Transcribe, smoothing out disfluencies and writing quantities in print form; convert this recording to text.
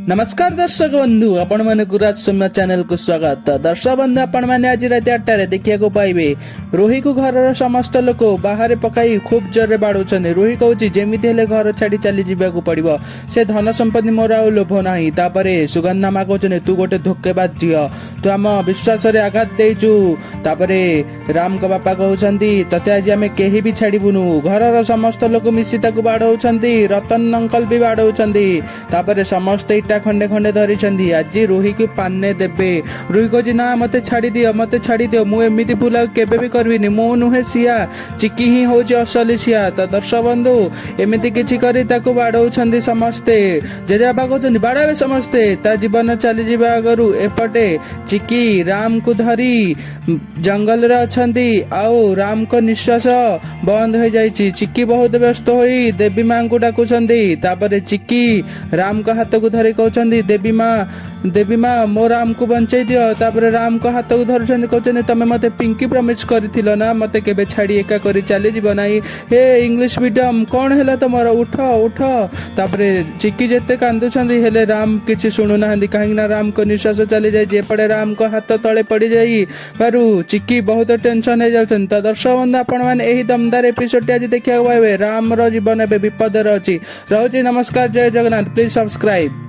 नमस्कार दर्शक बंधु आपण मैंने गुराज सौम्य चैनल को स्वागत। दर्शक बंधु आपण मैंने आज रात 8 देखा पाइबे रोही को घर समस्त लोक बाहर पकाई खूब जोर बाड़ौन। रोही कहूँ जमीती हेले घर छाड़ी चली जावाक पड़ो, से धन संपत्ति मोर आ लोभ नाही। तापरे सुगंधा माँ कहते तू गोटे धोकेबाज झील, तू आम विश्वास आघात देचु। तापरे राम को बापा कहते तते आज आम कहीं भी छाड़बुनु। घर समस्त लोक मिसी बाड़ौं, रतन अंकल भी बाड़ौं। तापरे समस्त इटा खंडे खंडे धरी आज रोही को पाने देबे। रोही कहे ना मते छाड़ी दियो, मते छाड़ी दियो, मु एमिति भूल केबे भी करबिनी, मु नुहे सिया, चिकी ही होची असली सिया। तो दर्शक बंधु एमिति किछि करी ताको बाड़ौछंदी समस्ते। जेजेबापा कहउछंदी बाड़ावे समस्ते। ता जीवन चली जिबा आगरु एपटे चिकी राम को धरी जंगल रे अछंदी। आउ राम को निश्वास बंद हो जाइछि। चिकी बहुत व्यस्त होई देवी मां को डाकुछंदी। तापरे चिकी राम को हाथ को धरी कहउछंदी देवी मां मो राम को बंचाई दियो। तापरे राम को हाथ को धरुछंदी कहउछंदी तमे मते पिंकी प्रॉमिस करिथिलो ना मते केबे छाड़ी एका करी चली जीव नाही। हे इंग्लिश मीडियम कोन हेला तमर, उठ उठ। तापरे चिकी जेते कांदुछंदी हेले राम किछि सुनु नाहंदी, काहे ना राम को निश्वास चली जाय। एपड़े राम को हाथ तळे पड़ी जाई बारू चिकी बहुत टेंशन हे जाउछन। त दर्शक बंधु आपण माने एही दमदार एपिसोड आज देखिया पाइबे। राम रो जीवन एबे विपद रे अछि। रहउची नमस्कार, जय जगन्नाथ। Please subscribe.